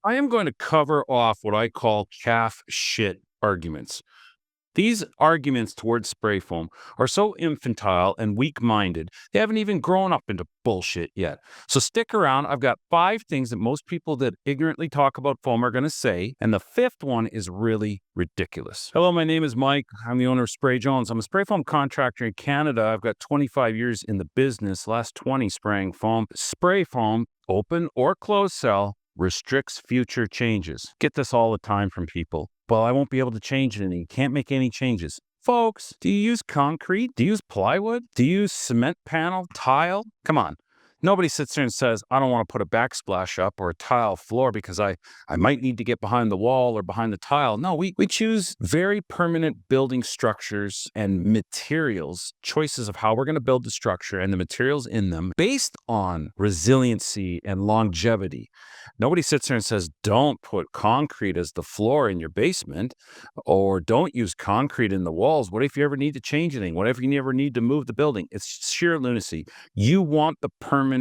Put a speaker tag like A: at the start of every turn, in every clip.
A: I am going to cover off what I call calf shit arguments. These arguments towards spray foam are so infantile and weak minded, they haven't even grown up into bullshit yet. So stick around. I've got 5 things that most people that ignorantly talk about foam are going to say. And the 5th one is really ridiculous. Hello, my name is Mike. I'm the owner of Spray Jones. I'm a spray foam contractor in Canada. I've got 25 years in the business, last 20 spraying foam. Spray foam, open or closed cell, restricts future changes. Get this all the time from people. Well, I won't be able to change it, and you can't make any changes. Folks, do you use concrete? Do you use plywood? Do you use cement panel, tile? Come on. Nobody sits there and says, I don't want to put a backsplash up or a tile floor because I might need to get behind the wall or behind the tile. No, we choose very permanent building structures and materials, choices of how we're going to build the structure and the materials in them based on resiliency and longevity. Nobody sits there and says, don't put concrete as the floor in your basement or don't use concrete in the walls. What if you ever need to change anything? What if you never need to move the building? It's sheer lunacy. You want the permanent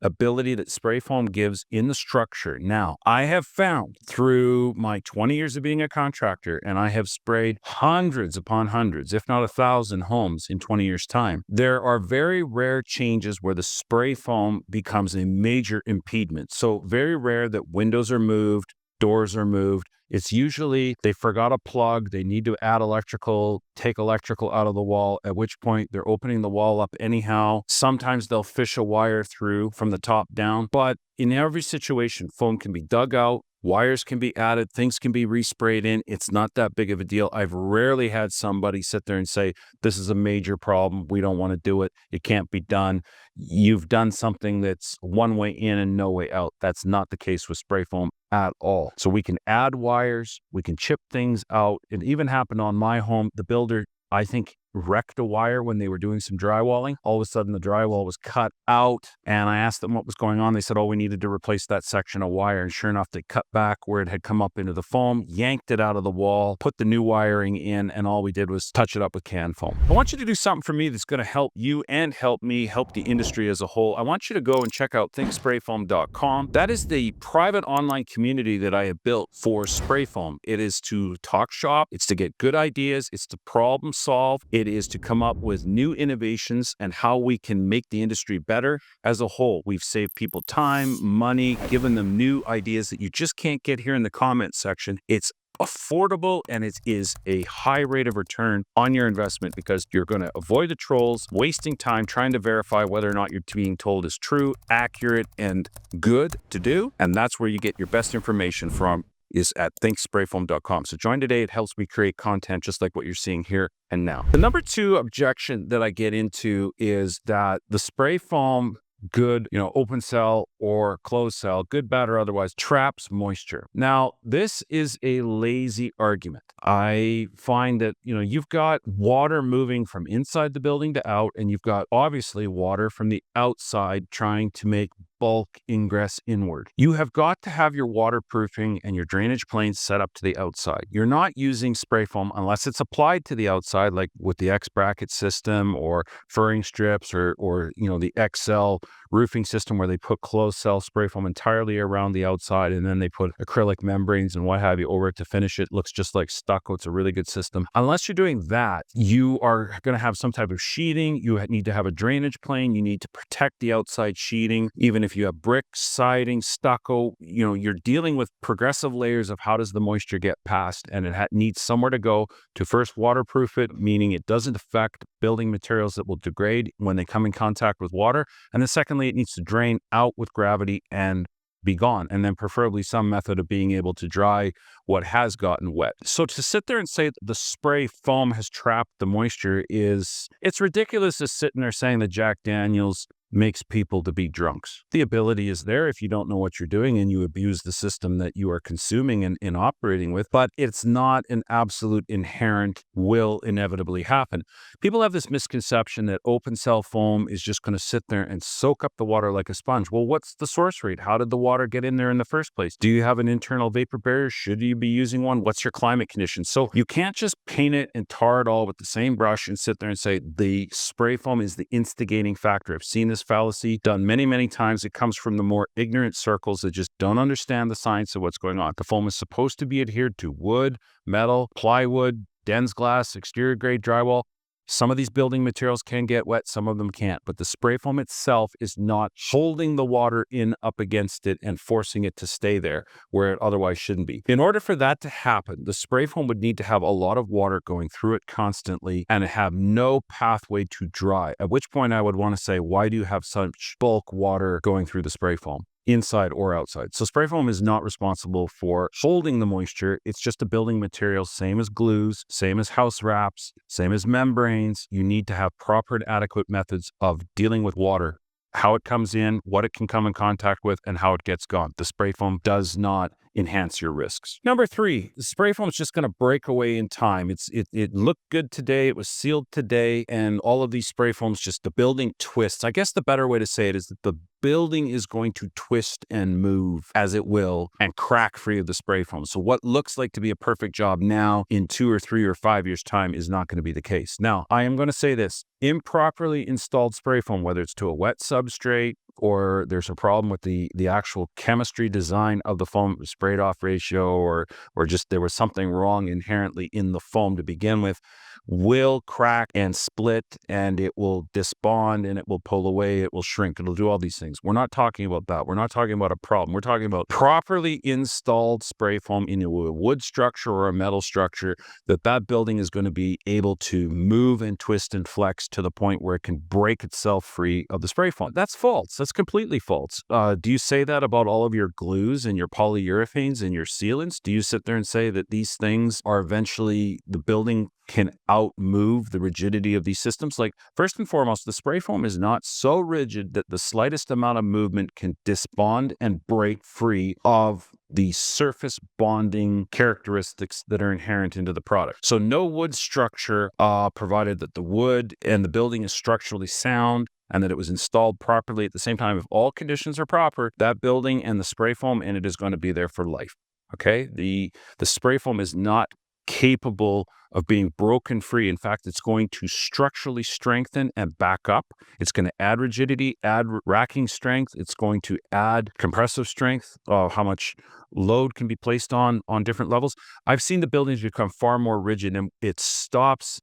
A: ability that spray foam gives in the structure. Now, I have found through my 20 years of being a contractor, and I have sprayed hundreds upon hundreds, if not 1,000 homes in 20 years' time, there are very rare changes where the spray foam becomes a major impediment. So very rare that windows are moved, doors are moved. It's usually they forgot a plug, they need to add electrical, take electrical out of the wall, at which point they're opening the wall up anyhow. Sometimes they'll fish a wire through from the top down. But in every situation, foam can be dug out, wires can be added, things can be resprayed in. It's not that big of a deal. I've rarely had somebody sit there and say, this is a major problem. We don't want to do it. It can't be done. You've done something that's one way in and no way out. That's not the case with spray foam at all. So we can add wires, we can chip things out. It even happened on my home. The builder, I think, wrecked a wire when they were doing some drywalling. All of a sudden, the drywall was cut out, and I asked them what was going on. They said, oh, we needed to replace that section of wire. And sure enough, they cut back where it had come up into the foam, yanked it out of the wall, put the new wiring in, and all we did was touch it up with can foam. I want you to do something for me that's going to help you and help me, help the industry as a whole. I want you to go and check out thinksprayfoam.com. That is the private online community that I have built for spray foam. It is to talk shop. It's to get good ideas. It's to problem solve. It is to come up with new innovations and how we can make the industry better as a whole. We've saved people time, money, given them new ideas that you just can't get here in the comment section. It's affordable and it is a high rate of return on your investment because you're going to avoid the trolls, wasting time trying to verify whether or not you're being told is true, accurate, and good to do. And that's where you get your best information from, is at thinksprayfoam.com. So join today. It helps me create content just like what you're seeing here and now. The number 2 objection that I get into is that the spray foam, good, open cell or closed cell, good, bad, or otherwise, traps moisture. Now, this is a lazy argument. I find that, you've got water moving from inside the building to out, and you've got obviously water from the outside trying to make bulk ingress inward. You have got to have your waterproofing and your drainage planes set up to the outside. You're not using spray foam unless it's applied to the outside, like with the X bracket system or furring strips or the XL roofing system where they put closed cell spray foam entirely around the outside and then they put acrylic membranes and what have you over it to finish it. Looks just like stucco. It's a really good system. Unless you're doing that, you are going to have some type of sheeting. You need to have a drainage plane. You need to protect the outside sheeting. Even if you have brick, siding, stucco, you're dealing with progressive layers of how does the moisture get past, and it needs somewhere to go to first waterproof it, meaning it doesn't affect building materials that will degrade when they come in contact with water. And then secondly, it needs to drain out with gravity and be gone, and then preferably some method of being able to dry what has gotten wet. So to sit there and say that the spray foam has trapped the moisture it's ridiculous as sitting there saying that Jack Daniels makes people to be drunks. The ability is there if you don't know what you're doing and you abuse the system that you are consuming and operating with, but it's not an absolute inherent will inevitably happen. People have this misconception that open cell foam is just going to sit there and soak up the water like a sponge. Well, what's the source rate? How did the water get in there in the first place? Do you have an internal vapor barrier? Should you be using one? What's your climate condition? So you can't just paint it and tar it all with the same brush and sit there and say the spray foam is the instigating factor. I've seen this this fallacy done many, many times. It comes from the more ignorant circles that just don't understand the science of what's going on. The foam is supposed to be adhered to wood, metal, plywood, dense glass, exterior grade drywall. Some of these building materials can get wet, some of them can't, but the spray foam itself is not holding the water in up against it and forcing it to stay there where it otherwise shouldn't be. In order for that to happen, the spray foam would need to have a lot of water going through it constantly and have no pathway to dry, at which point I would want to say, why do you have such bulk water going through the spray foam, inside or outside? So spray foam is not responsible for holding the moisture. It's just a building material, same as glues, same as house wraps, same as membranes. You need to have proper and adequate methods of dealing with water, how it comes in, what it can come in contact with, and how it gets gone. The spray foam does not enhance your risks. Number 3, the spray foam is just going to break away in time. It looked good today, it was sealed today, and all of these spray foams, just the building twists. I guess the better way to say it is that the building is going to twist and move as it will and crack free of the spray foam. So what looks like to be a perfect job now, in 2 or 3 or 5 years' time, is not going to be the case. Now, I am going to say this: improperly installed spray foam, whether it's to a wet substrate or there's a problem with the actual chemistry design of the foam, sprayed off ratio, or just there was something wrong inherently in the foam to begin with, will crack and split, and it will disbond, and it will pull away, it will shrink, it'll do all these things. We're not talking about that. We're not talking about a problem. We're talking about properly installed spray foam into a wood structure or a metal structure, that building is going to be able to move and twist and flex to the point where it can break itself free of the spray foam. That's false. That's completely false. Do you say that about all of your glues and your polyurethanes and your sealants? Do you sit there and say that these things are eventually, the building can outmove the rigidity of these systems? Like, first and foremost, the spray foam is not so rigid that the slightest amount of movement can disbond and break free of the surface bonding characteristics that are inherent into the product. So no wood structure, provided that the wood and the building is structurally sound and that it was installed properly at the same time. If all conditions are proper, that building and the spray foam in it is going to be there for life. Okay? The spray foam is not capable of being broken free. In fact, it's going to structurally strengthen and back up. It's going to add rigidity, add racking strength. It's going to add compressive strength, how much load can be placed on different levels. I've seen the buildings become far more rigid, and it stops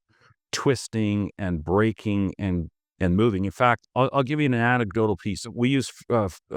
A: twisting and breaking and moving. In fact, I'll give you an anecdotal piece. We use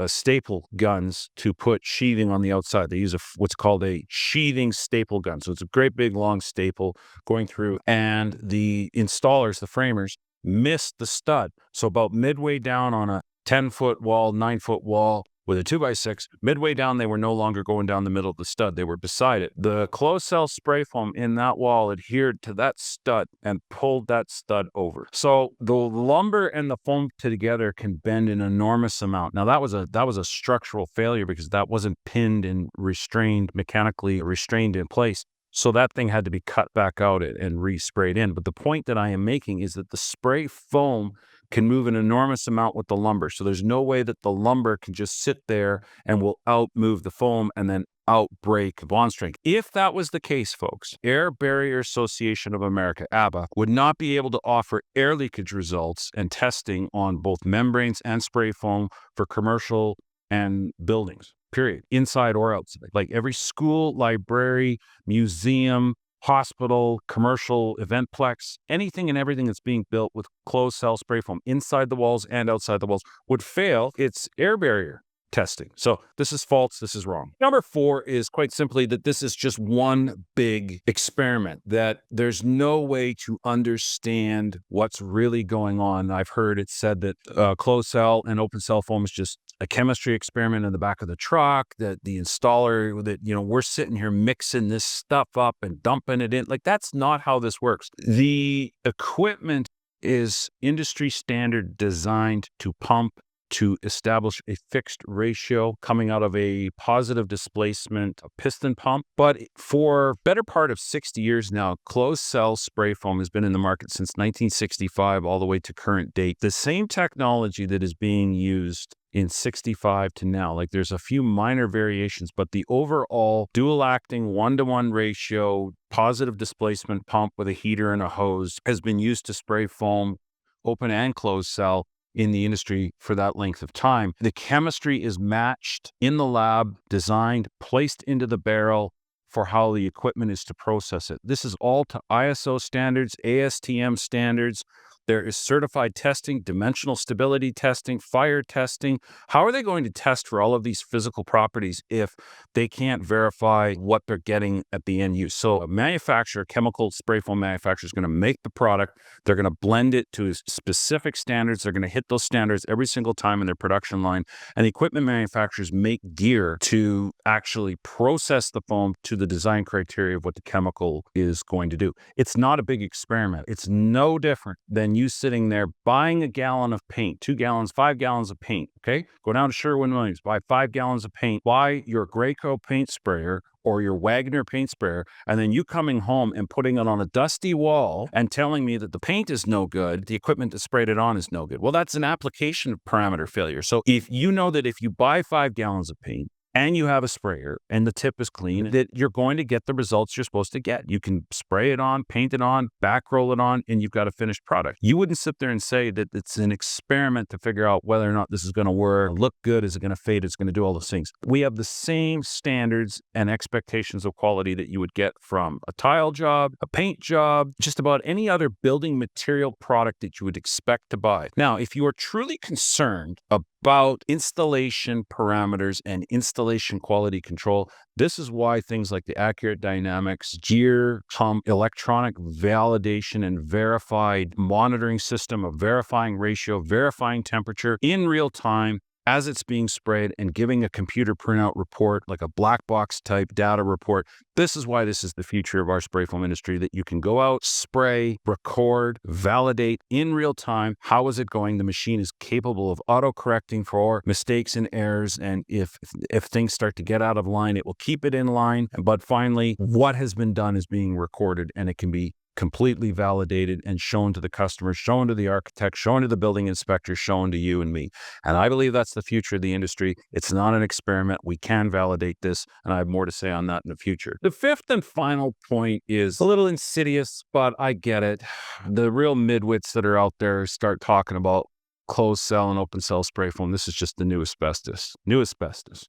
A: staple guns to put sheathing on the outside. They use what's called a sheathing staple gun. So it's a great big long staple going through, and the installers, the framers, missed the stud. So about midway down on a 10-foot wall, 9-foot wall with a 2x6, midway down, they were no longer going down the middle of the stud. They were beside it. The closed cell spray foam in that wall adhered to that stud and pulled that stud over. So the lumber and the foam together can bend an enormous amount. Now that was a structural failure because that wasn't pinned and mechanically restrained in place. So that thing had to be cut back out and re-sprayed in. But the point that I am making is that the spray foam can move an enormous amount with the lumber. So there's no way that the lumber can just sit there and will outmove the foam and then outbreak the bond strength. If that was the case, folks, Air Barrier Association of America, ABA, would not be able to offer air leakage results and testing on both membranes and spray foam for commercial and buildings, period, inside or outside. Like every school, library, museum, hospital, commercial, eventplex, anything and everything that's being built with closed cell spray foam inside the walls and outside the walls would fail its air barrier testing. So this is false. This is wrong. Number 4 is quite simply that this is just one big experiment, that there's no way to understand what's really going on. I've heard it said that closed cell and open cell foam is just a chemistry experiment in the back of the truck, that the installer, that, we're sitting here mixing this stuff up and dumping it in. Like, that's not how this works. The equipment is industry standard, designed to pump, to establish a fixed ratio coming out of a positive displacement piston pump. But for better part of 60 years now, closed cell spray foam has been in the market since 1965 all the way to current date. The same technology that is being used in 65 to now. Like, there's a few minor variations, but the overall dual acting 1-to-1 ratio positive displacement pump with a heater and a hose has been used to spray foam, open and closed cell, in the industry for that length of time. The chemistry is matched in the lab, designed, placed into the barrel for how the equipment is to process it. This is all to ISO standards, ASTM standards. There is certified testing, dimensional stability testing, fire testing. How are they going to test for all of these physical properties if they can't verify what they're getting at the end use? So a manufacturer, chemical spray foam manufacturer, is going to make the product. They're going to blend it to specific standards. They're going to hit those standards every single time in their production line. And the equipment manufacturers make gear to actually process the foam to the design criteria of what the chemical is going to do. It's not a big experiment. It's no different than you sitting there buying a gallon of paint, 2 gallons, 5 gallons of paint, okay? Go down to Sherwin-Williams, buy 5 gallons of paint, buy your Graco paint sprayer or your Wagner paint sprayer, and then you coming home and putting it on a dusty wall and telling me that the paint is no good, the equipment that sprayed it on is no good. Well, that's an application parameter failure. So if you know that if you buy 5 gallons of paint, and you have a sprayer and the tip is clean, that you're going to get the results you're supposed to get. You can spray it on, paint it on, back roll it on, and you've got a finished product. You wouldn't sit there and say that it's an experiment to figure out whether or not this is going to work, look good, is it going to fade, it's going to do all those things. We have the same standards and expectations of quality that you would get from a tile job, a paint job, just about any other building material product that you would expect to buy. Now, if you are truly concerned about installation parameters and installation quality control, this is why things like the Accurate Dynamics, gear, electronic validation and verified monitoring system of verifying ratio, verifying temperature in real time as it's being sprayed and giving a computer printout report, like a black box type data report. This is why this is the future of our spray foam industry, that you can go out, spray, record, validate in real time. How is it going? The machine is capable of auto-correcting for mistakes and errors. And if things start to get out of line, it will keep it in line. But finally, what has been done is being recorded, and it can be completely validated and shown to the customer, shown to the architect, shown to the building inspector, shown to you and me. And I believe that's the future of the industry. It's not an experiment. We can validate this, and I have more to say on that in the future. The fifth and final point is a little insidious, but I get it. The real midwits that are out there start talking about closed cell and open cell spray foam. This is just the new asbestos.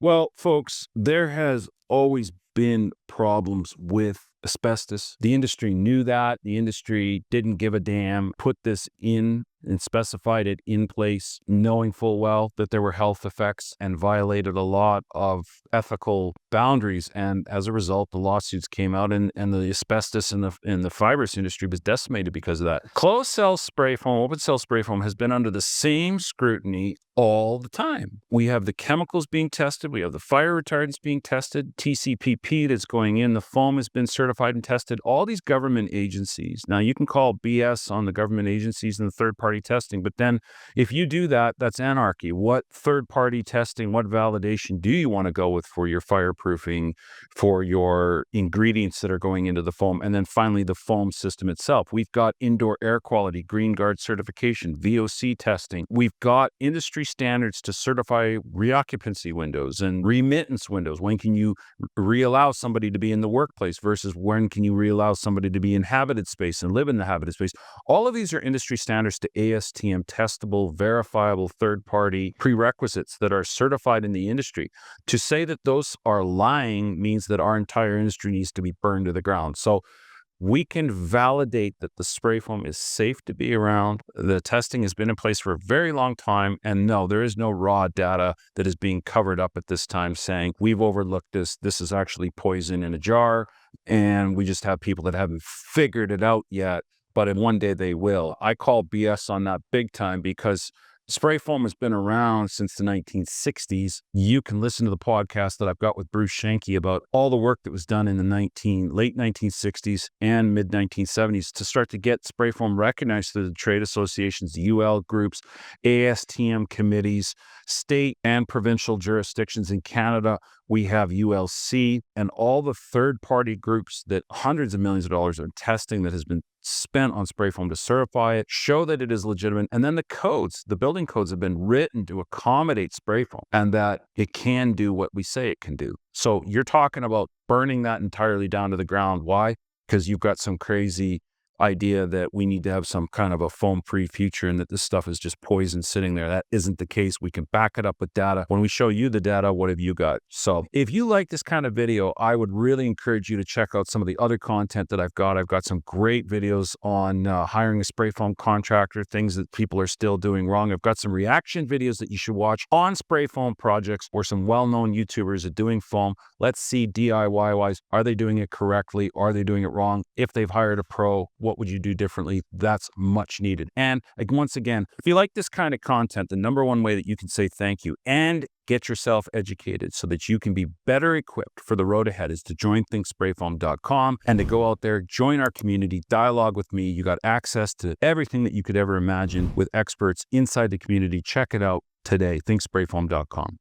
A: Well, folks, there has always been problems with asbestos. The industry knew that. The industry didn't give a damn, put this in and specified it in place, knowing full well that there were health effects, and violated a lot of ethical boundaries. And as a result, the lawsuits came out, and the asbestos in the fibrous industry was decimated because of that. Closed cell spray foam, open cell spray foam has been under the same scrutiny all the time. We have the chemicals being tested. We have the fire retardants being tested. TCPP that's going in. The foam has been certified and tested. All these government agencies. Now, you can call BS on the government agencies and the third-party testing, but then if you do that, that's anarchy. What third-party testing, what validation do you want to go with for your fireproofing, for your ingredients that are going into the foam? And then finally, the foam system itself. We've got indoor air quality, Green Guard certification, VOC testing. We've got industry standards to certify reoccupancy windows and remittance windows. When can you re-allow somebody to be in the workplace versus when can you re-allow somebody to be in habited space and live in the habited space? All of these are industry standards to ASTM testable, verifiable third-party prerequisites that are certified in the industry. To say that those are lying means that our entire industry needs to be burned to the ground. So we can validate that the spray foam is safe to be around. The testing has been in place for a very long time. And no, there is no raw data that is being covered up at this time saying we've overlooked this. This is actually poison in a jar. And we just have people that haven't figured it out yet. But in one day they will. I call BS on that big time because spray foam has been around since the 1960s. You can listen to the podcast that I've got with Bruce Shanky about all the work that was done in the late 1960s and mid 1970s to start to get spray foam recognized through the trade associations, UL groups, ASTM committees, state and provincial jurisdictions in Canada. We have ULC and all the third-party groups that hundreds of millions of dollars are testing that has been spent on spray foam to certify it, show that it is legitimate. And then the codes, the building codes have been written to accommodate spray foam and that it can do what we say it can do. So you're talking about burning that entirely down to the ground. Why? Because you've got some crazy idea that we need to have some kind of a foam-free future and that this stuff is just poison sitting there. That isn't the case. We can back it up with data. When we show you the data, what have you got? So if you like this kind of video, I would really encourage you to check out some of the other content that I've got. I've got some great videos on hiring a spray foam contractor, things that people are still doing wrong. I've got some reaction videos that you should watch on spray foam projects where some well-known YouTubers are doing foam. Let's see DIY-wise, are they doing it correctly? Are they doing it wrong? If they've hired a pro, what would you do differently? That's much needed. And once again, if you like this kind of content, the number one way that you can say thank you and get yourself educated so that you can be better equipped for the road ahead is to join thinksprayfoam.com and to go out there, join our community, dialogue with me. You got access to everything that you could ever imagine with experts inside the community. Check it out today, thinksprayfoam.com.